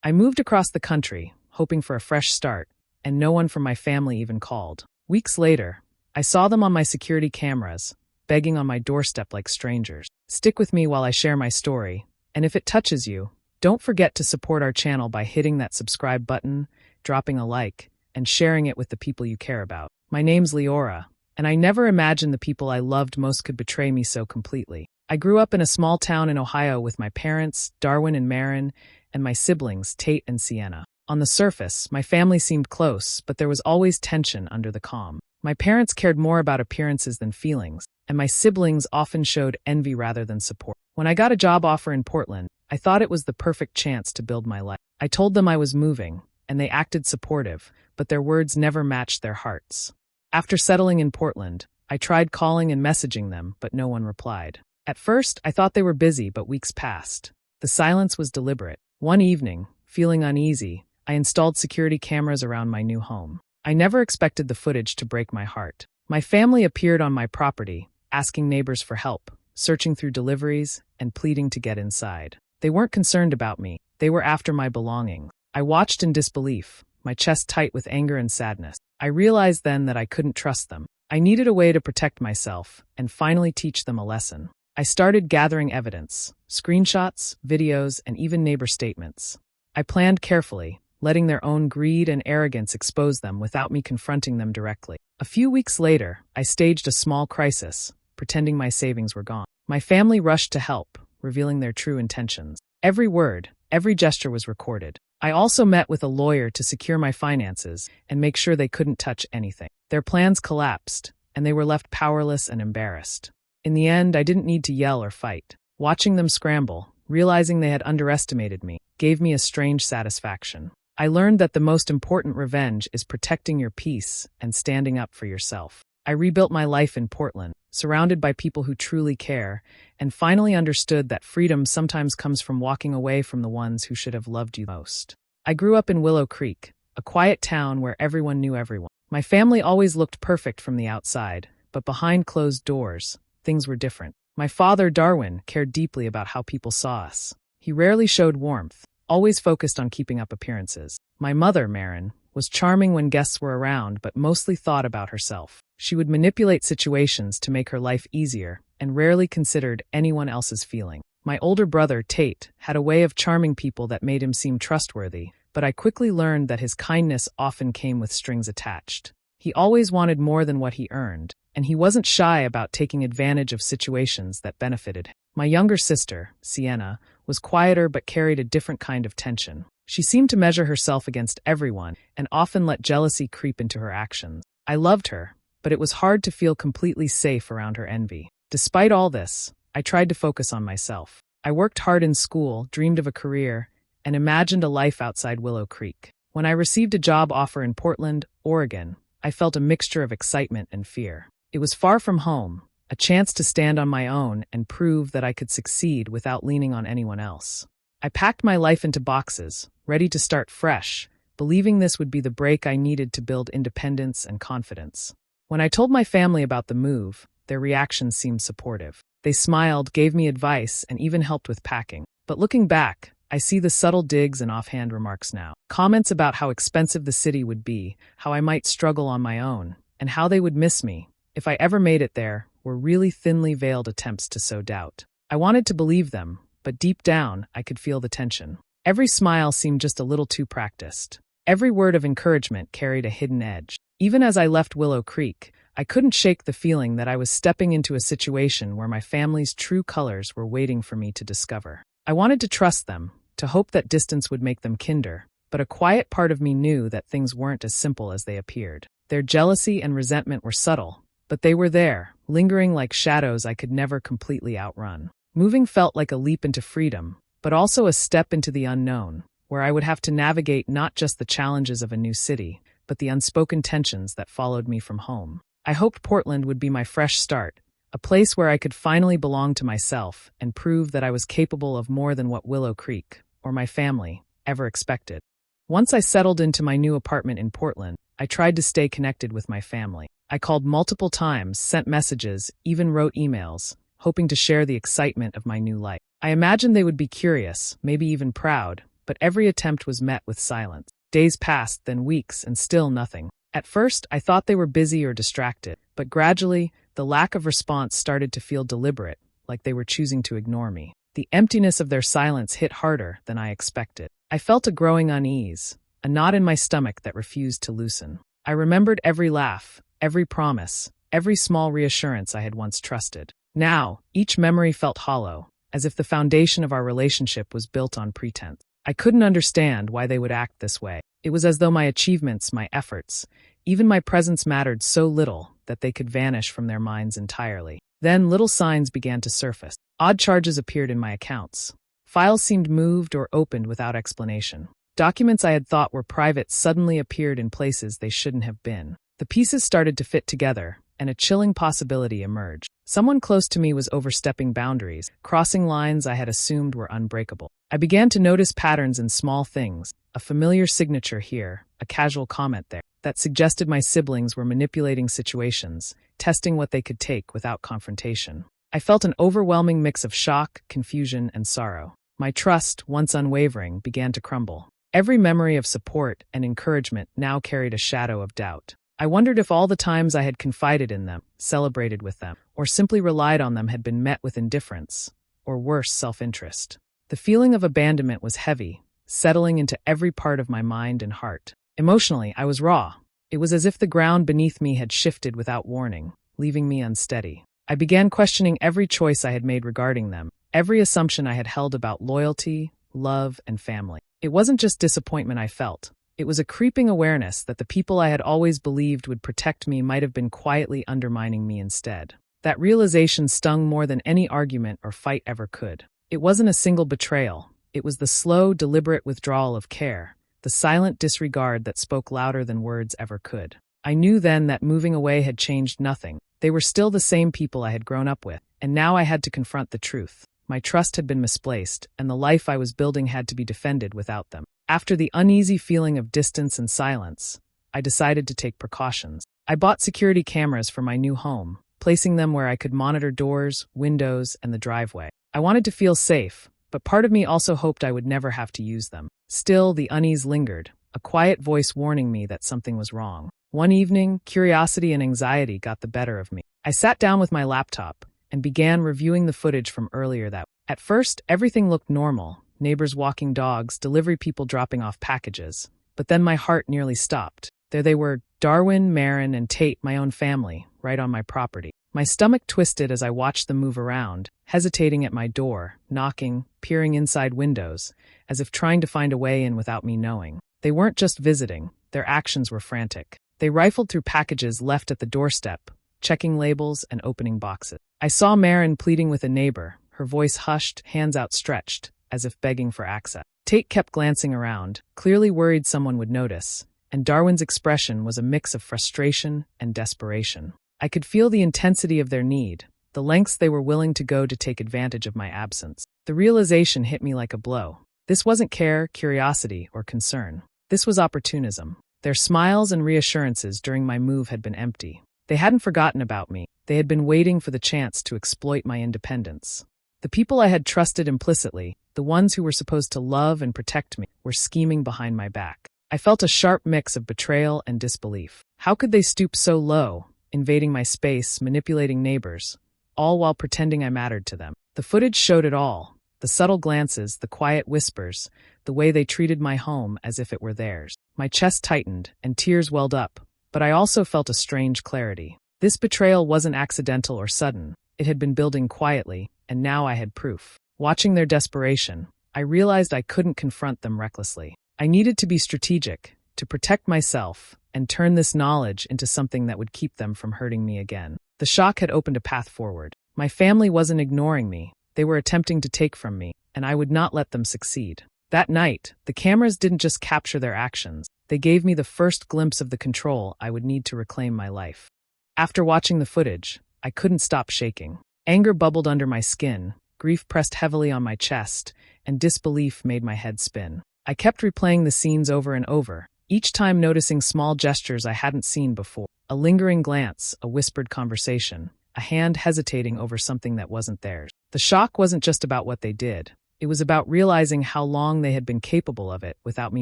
I moved across the country, hoping for a fresh start, and no one from my family even called. Weeks later, I saw them on my security cameras, begging on my doorstep like strangers. Stick with me while I share my story, and if it touches you, don't forget to support our channel by hitting that subscribe button, dropping a like, and sharing it with the people you care about. My name's Leora, and I never imagined the people I loved most could betray me so completely. I grew up in a small town in Ohio with my parents, Darwin and Marin, and my siblings, Tate and Sienna. On the surface, my family seemed close, but there was always tension under the calm. My parents cared more about appearances than feelings, and my siblings often showed envy rather than support. When I got a job offer in Portland, I thought it was the perfect chance to build my life. I told them I was moving, and they acted supportive, but their words never matched their hearts. After settling in Portland, I tried calling and messaging them, but no one replied. At first, I thought they were busy, but weeks passed. The silence was deliberate. One evening, feeling uneasy, I installed security cameras around my new home. I never expected the footage to break my heart. My family appeared on my property, asking neighbors for help, searching through deliveries, and pleading to get inside. They weren't concerned about me. They were after my belongings. I watched in disbelief, my chest tight with anger and sadness. I realized then that I couldn't trust them. I needed a way to protect myself and finally teach them a lesson. I started gathering evidence, screenshots, videos, and even neighbor statements. I planned carefully, letting their own greed and arrogance expose them without me confronting them directly. A few weeks later, I staged a small crisis, pretending my savings were gone. My family rushed to help, revealing their true intentions. Every word, every gesture was recorded. I also met with a lawyer to secure my finances and make sure they couldn't touch anything. Their plans collapsed, and they were left powerless and embarrassed. In the end, I didn't need to yell or fight. Watching them scramble, realizing they had underestimated me, gave me a strange satisfaction. I learned that the most important revenge is protecting your peace and standing up for yourself. I rebuilt my life in Portland, surrounded by people who truly care, and finally understood that freedom sometimes comes from walking away from the ones who should have loved you most. I grew up in Willow Creek, a quiet town where everyone knew everyone. My family always looked perfect from the outside, but behind closed doors, things were different. My father, Darwin, cared deeply about how people saw us. He rarely showed warmth, always focused on keeping up appearances. My mother, Marin, was charming when guests were around but mostly thought about herself. She would manipulate situations to make her life easier and rarely considered anyone else's feeling. My older brother, Tate, had a way of charming people that made him seem trustworthy, but I quickly learned that his kindness often came with strings attached. He always wanted more than what he earned, and he wasn't shy about taking advantage of situations that benefited him. My younger sister, Sienna, was quieter but carried a different kind of tension. She seemed to measure herself against everyone and often let jealousy creep into her actions. I loved her, but it was hard to feel completely safe around her envy. Despite all this, I tried to focus on myself. I worked hard in school, dreamed of a career, and imagined a life outside Willow Creek. When I received a job offer in Portland, Oregon, I felt a mixture of excitement and fear. It was far from home, a chance to stand on my own and prove that I could succeed without leaning on anyone else. I packed my life into boxes, ready to start fresh, believing this would be the break I needed to build independence and confidence. When I told my family about the move, their reactions seemed supportive. They smiled, gave me advice, and even helped with packing. But looking back, I see the subtle digs and offhand remarks now. Comments about how expensive the city would be, how I might struggle on my own, and how they would miss me, if I ever made it there, were really thinly veiled attempts to sow doubt. I wanted to believe them, but deep down, I could feel the tension. Every smile seemed just a little too practiced. Every word of encouragement carried a hidden edge. Even as I left Willow Creek, I couldn't shake the feeling that I was stepping into a situation where my family's true colors were waiting for me to discover. I wanted to trust them, to hope that distance would make them kinder, but a quiet part of me knew that things weren't as simple as they appeared. Their jealousy and resentment were subtle, but they were there, lingering like shadows I could never completely outrun. Moving felt like a leap into freedom, but also a step into the unknown, where I would have to navigate not just the challenges of a new city, but the unspoken tensions that followed me from home. I hoped Portland would be my fresh start, a place where I could finally belong to myself and prove that I was capable of more than what Willow Creek, or my family, ever expected. Once I settled into my new apartment in Portland, I tried to stay connected with my family. I called multiple times, sent messages, even wrote emails, hoping to share the excitement of my new life. I imagined they would be curious, maybe even proud, but every attempt was met with silence. Days passed, then weeks, and still nothing. At first, I thought they were busy or distracted, but gradually, the lack of response started to feel deliberate, like they were choosing to ignore me. The emptiness of their silence hit harder than I expected. I felt a growing unease, a knot in my stomach that refused to loosen. I remembered every laugh, every promise, every small reassurance I had once trusted. Now, each memory felt hollow, as if the foundation of our relationship was built on pretense. I couldn't understand why they would act this way. It was as though my achievements, my efforts, even my presence mattered so little that they could vanish from their minds entirely. Then little signs began to surface. Odd charges appeared in my accounts. Files seemed moved or opened without explanation. Documents I had thought were private suddenly appeared in places they shouldn't have been. The pieces started to fit together, and a chilling possibility emerged. Someone close to me was overstepping boundaries, crossing lines I had assumed were unbreakable. I began to notice patterns in small things, a familiar signature here, a casual comment there, that suggested my siblings were manipulating situations, testing what they could take without confrontation. I felt an overwhelming mix of shock, confusion, and sorrow. My trust, once unwavering, began to crumble. Every memory of support and encouragement now carried a shadow of doubt. I wondered if all the times I had confided in them, celebrated with them, or simply relied on them had been met with indifference, or worse, self-interest. The feeling of abandonment was heavy, settling into every part of my mind and heart. Emotionally, I was raw. It was as if the ground beneath me had shifted without warning, leaving me unsteady. I began questioning every choice I had made regarding them, every assumption I had held about loyalty, love, and family. It wasn't just disappointment I felt. It was a creeping awareness that the people I had always believed would protect me might have been quietly undermining me instead. That realization stung more than any argument or fight ever could. It wasn't a single betrayal. It was the slow, deliberate withdrawal of care, the silent disregard that spoke louder than words ever could. I knew then that moving away had changed nothing. They were still the same people I had grown up with, and now I had to confront the truth. My trust had been misplaced, and the life I was building had to be defended without them. After the uneasy feeling of distance and silence, I decided to take precautions. I bought security cameras for my new home, placing them where I could monitor doors, windows, and the driveway. I wanted to feel safe, but part of me also hoped I would never have to use them. Still, the unease lingered, a quiet voice warning me that something was wrong. One evening, curiosity and anxiety got the better of me. I sat down with my laptop and began reviewing the footage from earlier that week. At first, everything looked normal, neighbors walking dogs, delivery people dropping off packages. But then my heart nearly stopped. There they were, Darwin, Marin, and Tate, my own family, right on my property. My stomach twisted as I watched them move around, hesitating at my door, knocking, peering inside windows, as if trying to find a way in without me knowing. They weren't just visiting, their actions were frantic. They rifled through packages left at the doorstep, checking labels and opening boxes. I saw Marin pleading with a neighbor, her voice hushed, hands outstretched, as if begging for access. Tate kept glancing around, clearly worried someone would notice, and Darwin's expression was a mix of frustration and desperation. I could feel the intensity of their need, the lengths they were willing to go to take advantage of my absence. The realization hit me like a blow. This wasn't care, curiosity, or concern. This was opportunism. Their smiles and reassurances during my move had been empty. They hadn't forgotten about me. They had been waiting for the chance to exploit my independence. The people I had trusted implicitly, the ones who were supposed to love and protect me, were scheming behind my back. I felt a sharp mix of betrayal and disbelief. How could they stoop so low, invading my space, manipulating neighbors, all while pretending I mattered to them? The footage showed it all. The subtle glances, the quiet whispers, the way they treated my home as if it were theirs. My chest tightened, and tears welled up, but I also felt a strange clarity. This betrayal wasn't accidental or sudden. It had been building quietly, and now I had proof. Watching their desperation, I realized I couldn't confront them recklessly. I needed to be strategic, to protect myself, and turn this knowledge into something that would keep them from hurting me again. The shock had opened a path forward. My family wasn't ignoring me. They were attempting to take from me, and I would not let them succeed. That night, the cameras didn't just capture their actions. They gave me the first glimpse of the control I would need to reclaim my life. After watching the footage, I couldn't stop shaking. Anger bubbled under my skin, grief pressed heavily on my chest, and disbelief made my head spin. I kept replaying the scenes over and over, each time noticing small gestures I hadn't seen before. A lingering glance, a whispered conversation, a hand hesitating over something that wasn't theirs. The shock wasn't just about what they did. It was about realizing how long they had been capable of it without me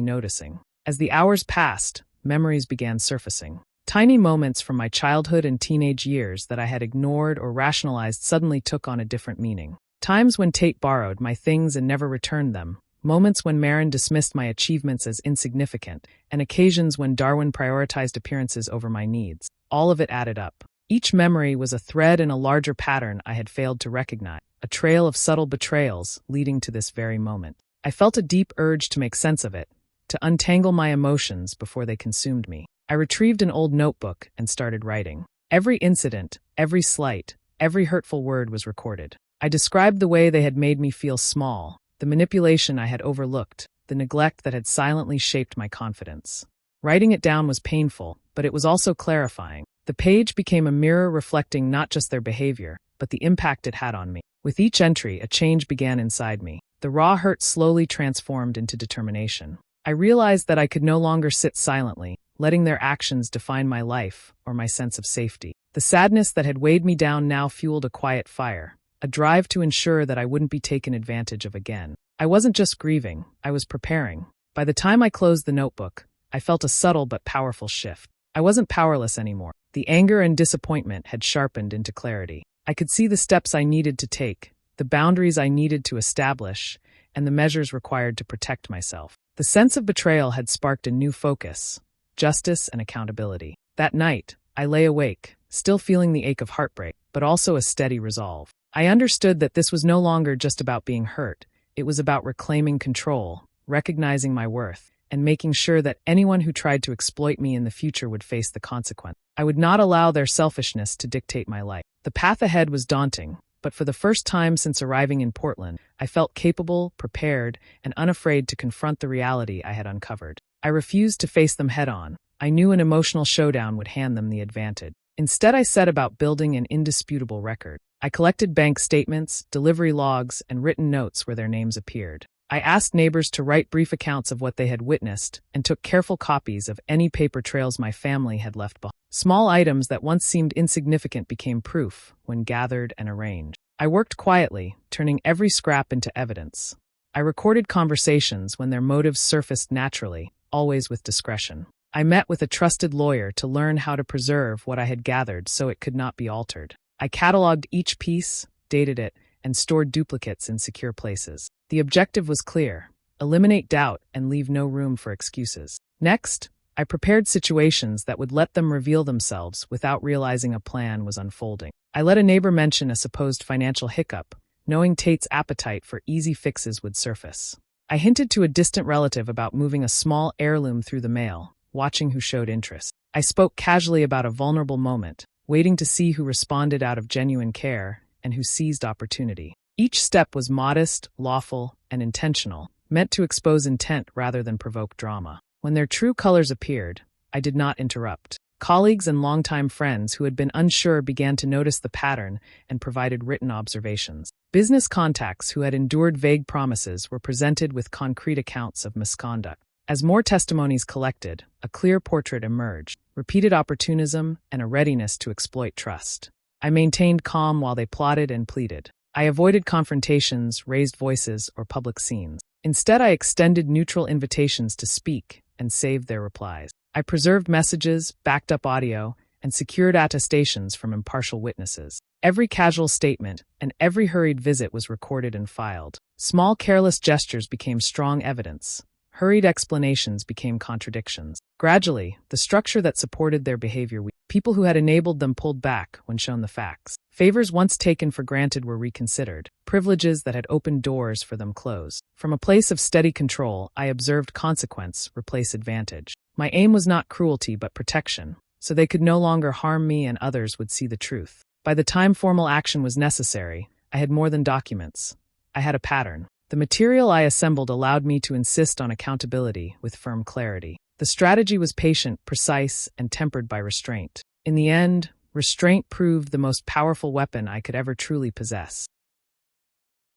noticing. As the hours passed, memories began surfacing. Tiny moments from my childhood and teenage years that I had ignored or rationalized suddenly took on a different meaning. Times when Tate borrowed my things and never returned them, moments when Marin dismissed my achievements as insignificant, and occasions when Darwin prioritized appearances over my needs. All of it added up. Each memory was a thread in a larger pattern I had failed to recognize, a trail of subtle betrayals leading to this very moment. I felt a deep urge to make sense of it, to untangle my emotions before they consumed me. I retrieved an old notebook and started writing. Every incident, every slight, every hurtful word was recorded. I described the way they had made me feel small, the manipulation I had overlooked, the neglect that had silently shaped my confidence. Writing it down was painful, but it was also clarifying. The page became a mirror reflecting not just their behavior, but the impact it had on me. With each entry, a change began inside me. The raw hurt slowly transformed into determination. I realized that I could no longer sit silently, letting their actions define my life or my sense of safety. The sadness that had weighed me down now fueled a quiet fire, a drive to ensure that I wouldn't be taken advantage of again. I wasn't just grieving, I was preparing. By the time I closed the notebook, I felt a subtle but powerful shift. I wasn't powerless anymore. The anger and disappointment had sharpened into clarity. I could see the steps I needed to take, the boundaries I needed to establish, and the measures required to protect myself. The sense of betrayal had sparked a new focus, justice and accountability. That night, I lay awake, still feeling the ache of heartbreak, but also a steady resolve. I understood that this was no longer just about being hurt. It was about reclaiming control, recognizing my worth, and making sure that anyone who tried to exploit me in the future would face the consequence. I would not allow their selfishness to dictate my life. The path ahead was daunting, but for the first time since arriving in Portland, I felt capable, prepared, and unafraid to confront the reality I had uncovered. I refused to face them head-on. I knew an emotional showdown would hand them the advantage. Instead, I set about building an indisputable record. I collected bank statements, delivery logs, and written notes where their names appeared. I asked neighbors to write brief accounts of what they had witnessed and took careful copies of any paper trails my family had left behind. Small items that once seemed insignificant became proof when gathered and arranged. I worked quietly, turning every scrap into evidence. I recorded conversations when their motives surfaced naturally, always with discretion. I met with a trusted lawyer to learn how to preserve what I had gathered so it could not be altered. I cataloged each piece, dated it, and stored duplicates in secure places. The objective was clear: eliminate doubt and leave no room for excuses. Next, I prepared situations that would let them reveal themselves without realizing a plan was unfolding. I let a neighbor mention a supposed financial hiccup, knowing Tate's appetite for easy fixes would surface. I hinted to a distant relative about moving a small heirloom through the mail, watching who showed interest. I spoke casually about a vulnerable moment, waiting to see who responded out of genuine care and who seized opportunity. Each step was modest, lawful, and intentional, meant to expose intent rather than provoke drama. When their true colors appeared, I did not interrupt. Colleagues and longtime friends who had been unsure began to notice the pattern and provided written observations. Business contacts who had endured vague promises were presented with concrete accounts of misconduct. As more testimonies collected, a clear portrait emerged: repeated opportunism and a readiness to exploit trust. I maintained calm while they plotted and pleaded. I avoided confrontations, raised voices, or public scenes. Instead, I extended neutral invitations to speak and saved their replies. I preserved messages, backed up audio, and secured attestations from impartial witnesses. Every casual statement and every hurried visit was recorded and filed. Small careless gestures became strong evidence. Hurried explanations became contradictions. Gradually, the structure that supported their behavior weakened. People who had enabled them pulled back when shown the facts. Favors once taken for granted were reconsidered. Privileges that had opened doors for them closed. From a place of steady control, I observed consequence replace advantage. My aim was not cruelty but protection, so they could no longer harm me and others would see the truth. By the time formal action was necessary, I had more than documents. I had a pattern. The material I assembled allowed me to insist on accountability with firm clarity. The strategy was patient, precise, and tempered by restraint. In the end, restraint proved the most powerful weapon I could ever truly possess.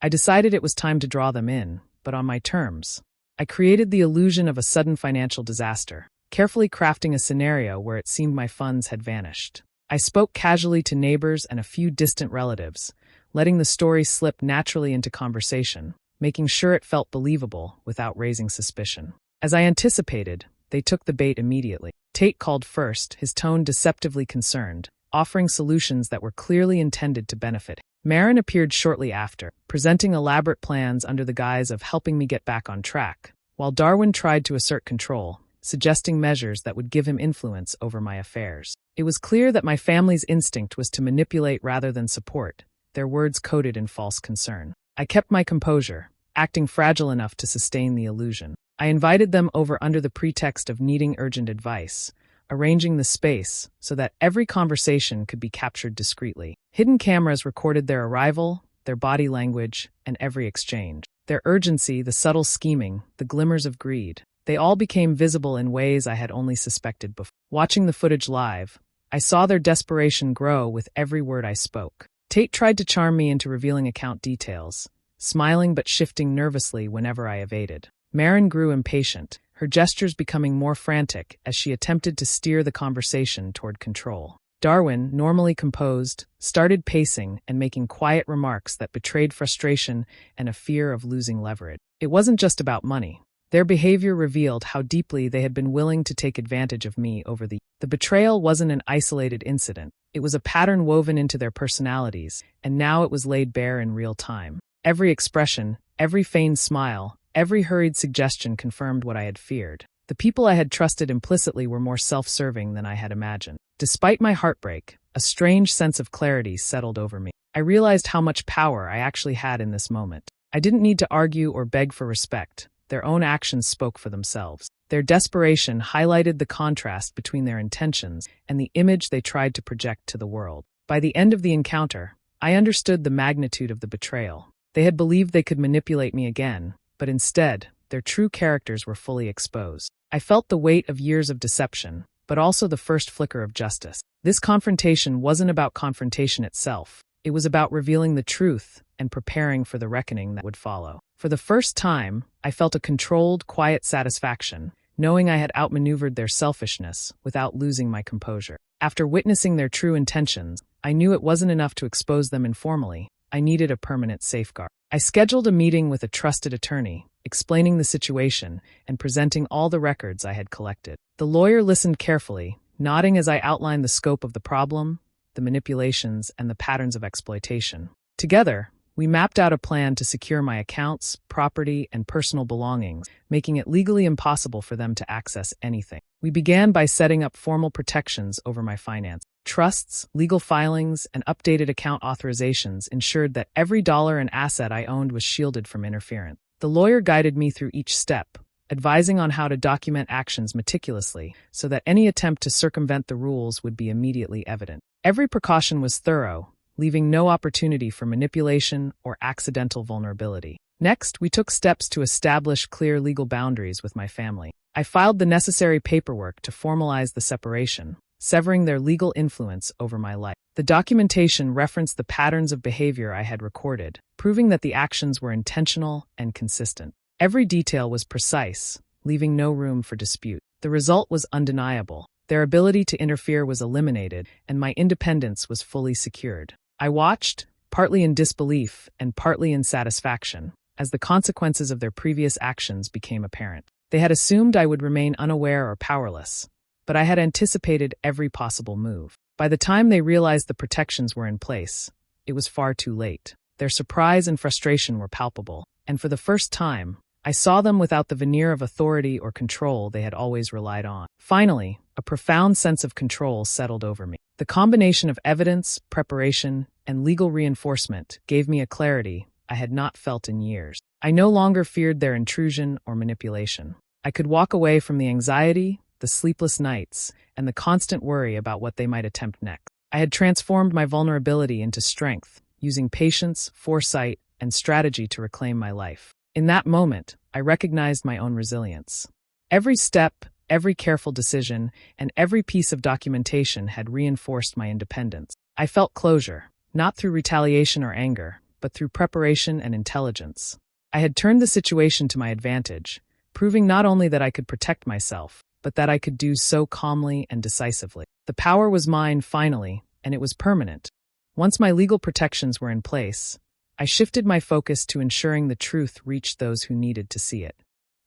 I decided it was time to draw them in, but on my terms. I created the illusion of a sudden financial disaster, carefully crafting a scenario where it seemed my funds had vanished. I spoke casually to neighbors and a few distant relatives, letting the story slip naturally into conversation, making sure it felt believable without raising suspicion. As I anticipated, they took the bait immediately. Tate called first, his tone deceptively concerned, offering solutions that were clearly intended to benefit him. Marin appeared shortly after, presenting elaborate plans under the guise of helping me get back on track, while Darwin tried to assert control, suggesting measures that would give him influence over my affairs. It was clear that my family's instinct was to manipulate rather than support, their words coded in false concern. I kept my composure, acting fragile enough to sustain the illusion. I invited them over under the pretext of needing urgent advice, arranging the space so that every conversation could be captured discreetly. Hidden cameras recorded their arrival, their body language, and every exchange. Their urgency, the subtle scheming, the glimmers of greed, they all became visible in ways I had only suspected before. Watching the footage live, I saw their desperation grow with every word I spoke. Tate tried to charm me into revealing account details, smiling but shifting nervously whenever I evaded. Marin grew impatient, her gestures becoming more frantic as she attempted to steer the conversation toward control. Darwin, normally composed, started pacing and making quiet remarks that betrayed frustration and a fear of losing leverage. It wasn't just about money. Their behavior revealed how deeply they had been willing to take advantage of me over the betrayal wasn't an isolated incident. It was a pattern woven into their personalities, and now it was laid bare in real time. Every expression, every feigned smile, every hurried suggestion confirmed what I had feared. The people I had trusted implicitly were more self-serving than I had imagined. Despite my heartbreak, a strange sense of clarity settled over me. I realized how much power I actually had in this moment. I didn't need to argue or beg for respect. Their own actions spoke for themselves. Their desperation highlighted the contrast between their intentions and the image they tried to project to the world. By the end of the encounter, I understood the magnitude of the betrayal. They had believed they could manipulate me again, but instead, their true characters were fully exposed. I felt the weight of years of deception, but also the first flicker of justice. This confrontation wasn't about confrontation itself. It was about revealing the truth and preparing for the reckoning that would follow. For the first time, I felt a controlled, quiet satisfaction, knowing I had outmaneuvered their selfishness without losing my composure. After witnessing their true intentions, I knew it wasn't enough to expose them informally. I needed a permanent safeguard. I scheduled a meeting with a trusted attorney, explaining the situation and presenting all the records I had collected. The lawyer listened carefully, nodding as I outlined the scope of the problem, the manipulations, and the patterns of exploitation. Together, we mapped out a plan to secure my accounts, property, and personal belongings, making it legally impossible for them to access anything. We began by setting up formal protections over my finances. Trusts, legal filings, and updated account authorizations ensured that every dollar and asset I owned was shielded from interference. The lawyer guided me through each step, advising on how to document actions meticulously so that any attempt to circumvent the rules would be immediately evident. Every precaution was thorough, leaving no opportunity for manipulation or accidental vulnerability. Next, we took steps to establish clear legal boundaries with my family. I filed the necessary paperwork to formalize the separation, severing their legal influence over my life. The documentation referenced the patterns of behavior I had recorded, proving that the actions were intentional and consistent. Every detail was precise, leaving no room for dispute. The result was undeniable. Their ability to interfere was eliminated, and my independence was fully secured. I watched, partly in disbelief and partly in satisfaction, as the consequences of their previous actions became apparent. They had assumed I would remain unaware or powerless, but I had anticipated every possible move. By the time they realized the protections were in place, it was far too late. Their surprise and frustration were palpable, and for the first time, I saw them without the veneer of authority or control they had always relied on. Finally, a profound sense of control settled over me. The combination of evidence, preparation, and legal reinforcement gave me a clarity I had not felt in years. I no longer feared their intrusion or manipulation. I could walk away from the anxiety, the sleepless nights, and the constant worry about what they might attempt next. I had transformed my vulnerability into strength, using patience, foresight, and strategy to reclaim my life. In that moment, I recognized my own resilience. Every step, every careful decision, and every piece of documentation had reinforced my independence. I felt closure, not through retaliation or anger, but through preparation and intelligence. I had turned the situation to my advantage, proving not only that I could protect myself, but that I could do so calmly and decisively. The power was mine finally, and it was permanent. Once my legal protections were in place, I shifted my focus to ensuring the truth reached those who needed to see it.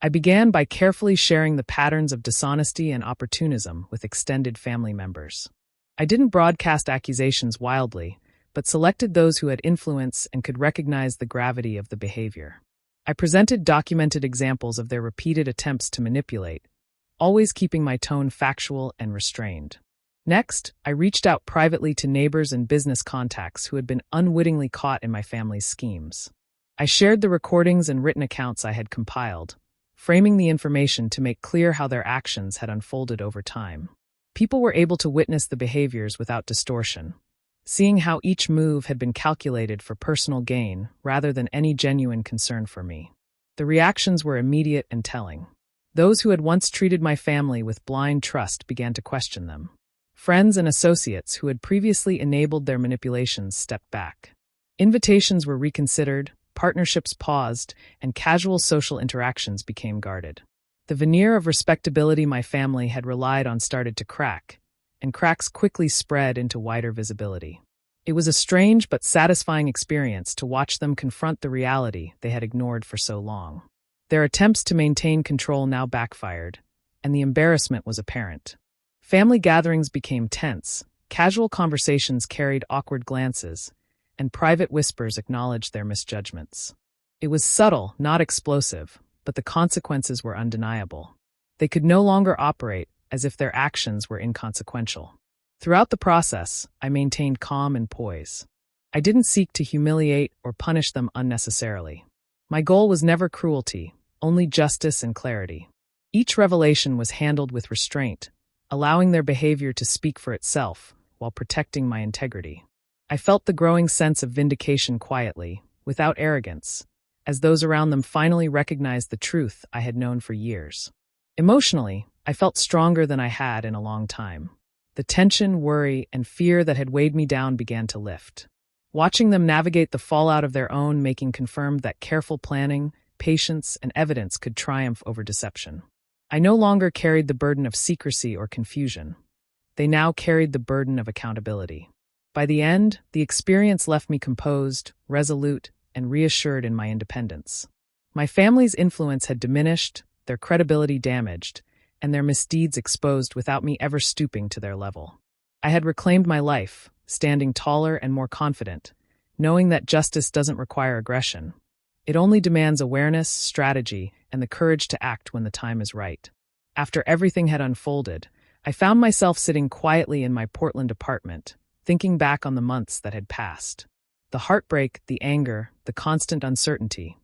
I began by carefully sharing the patterns of dishonesty and opportunism with extended family members. I didn't broadcast accusations wildly, but selected those who had influence and could recognize the gravity of the behavior. I presented documented examples of their repeated attempts to manipulate, always keeping my tone factual and restrained. Next, I reached out privately to neighbors and business contacts who had been unwittingly caught in my family's schemes. I shared the recordings and written accounts I had compiled, framing the information to make clear how their actions had unfolded over time. People were able to witness the behaviors without distortion, seeing how each move had been calculated for personal gain rather than any genuine concern for me. The reactions were immediate and telling. Those who had once treated my family with blind trust began to question them. Friends and associates who had previously enabled their manipulations stepped back. Invitations were reconsidered, partnerships paused, and casual social interactions became guarded. The veneer of respectability my family had relied on started to crack, and cracks quickly spread into wider visibility. It was a strange but satisfying experience to watch them confront the reality they had ignored for so long. Their attempts to maintain control now backfired, and the embarrassment was apparent. Family gatherings became tense, casual conversations carried awkward glances, and private whispers acknowledged their misjudgments. It was subtle, not explosive, but the consequences were undeniable. They could no longer operate as if their actions were inconsequential. Throughout the process, I maintained calm and poise. I didn't seek to humiliate or punish them unnecessarily. My goal was never cruelty, only justice and clarity. Each revelation was handled with restraint, allowing their behavior to speak for itself while protecting my integrity. I felt the growing sense of vindication quietly, without arrogance, as those around them finally recognized the truth I had known for years. Emotionally, I felt stronger than I had in a long time. The tension, worry, and fear that had weighed me down began to lift. Watching them navigate the fallout of their own making confirmed that careful planning, patience, and evidence could triumph over deception. I no longer carried the burden of secrecy or confusion. They now carried the burden of accountability. By the end, the experience left me composed, resolute, and reassured in my independence. My family's influence had diminished, their credibility damaged, and their misdeeds exposed without me ever stooping to their level. I had reclaimed my life, standing taller and more confident, knowing that justice doesn't require aggression. It only demands awareness, strategy, and the courage to act when the time is right. After everything had unfolded, I found myself sitting quietly in my Portland apartment, thinking back on the months that had passed. The heartbreak, the anger, the constant uncertainty.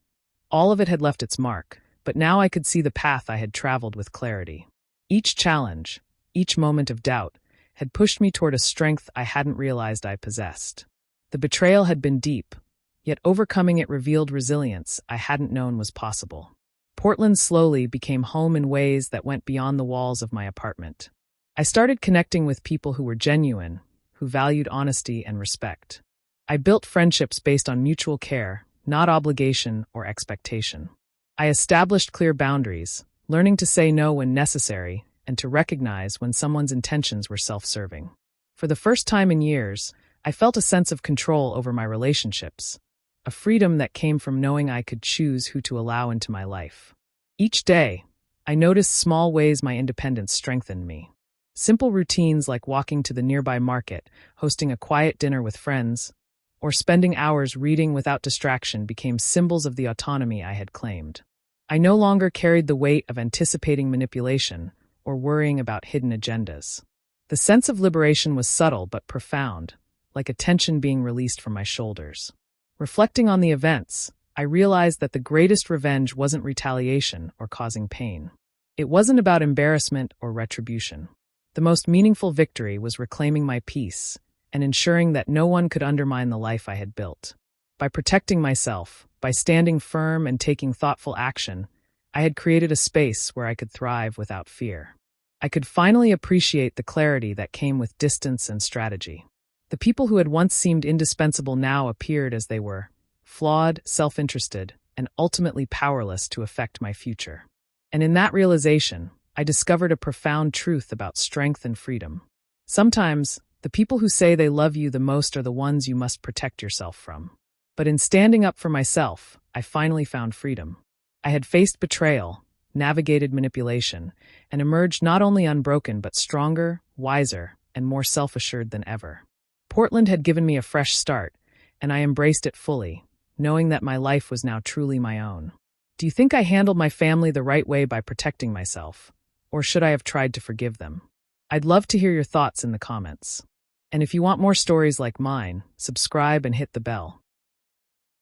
All of it had left its mark, but now I could see the path I had traveled with clarity. Each challenge, each moment of doubt, had pushed me toward a strength I hadn't realized I possessed. The betrayal had been deep, yet overcoming it revealed resilience I hadn't known was possible. Portland slowly became home in ways that went beyond the walls of my apartment. I started connecting with people who were genuine, who valued honesty and respect. I built friendships based on mutual care, not obligation or expectation. I established clear boundaries, learning to say no when necessary and to recognize when someone's intentions were self-serving. For the first time in years, I felt a sense of control over my relationships, a freedom that came from knowing I could choose who to allow into my life. Each day, I noticed small ways my independence strengthened me. Simple routines like walking to the nearby market, hosting a quiet dinner with friends, or spending hours reading without distraction became symbols of the autonomy I had claimed. I no longer carried the weight of anticipating manipulation or worrying about hidden agendas. The sense of liberation was subtle but profound, like a tension being released from my shoulders. Reflecting on the events, I realized that the greatest revenge wasn't retaliation or causing pain. It wasn't about embarrassment or retribution. The most meaningful victory was reclaiming my peace and ensuring that no one could undermine the life I had built. By protecting myself, by standing firm and taking thoughtful action, I had created a space where I could thrive without fear. I could finally appreciate the clarity that came with distance and strategy. The people who had once seemed indispensable now appeared as they were, flawed, self-interested, and ultimately powerless to affect my future. And in that realization, I discovered a profound truth about strength and freedom. Sometimes, the people who say they love you the most are the ones you must protect yourself from. But in standing up for myself, I finally found freedom. I had faced betrayal, navigated manipulation, and emerged not only unbroken but stronger, wiser, and more self-assured than ever. Portland had given me a fresh start, and I embraced it fully, knowing that my life was now truly my own. Do you think I handled my family the right way by protecting myself? Or should I have tried to forgive them? I'd love to hear your thoughts in the comments. And if you want more stories like mine, subscribe and hit the bell.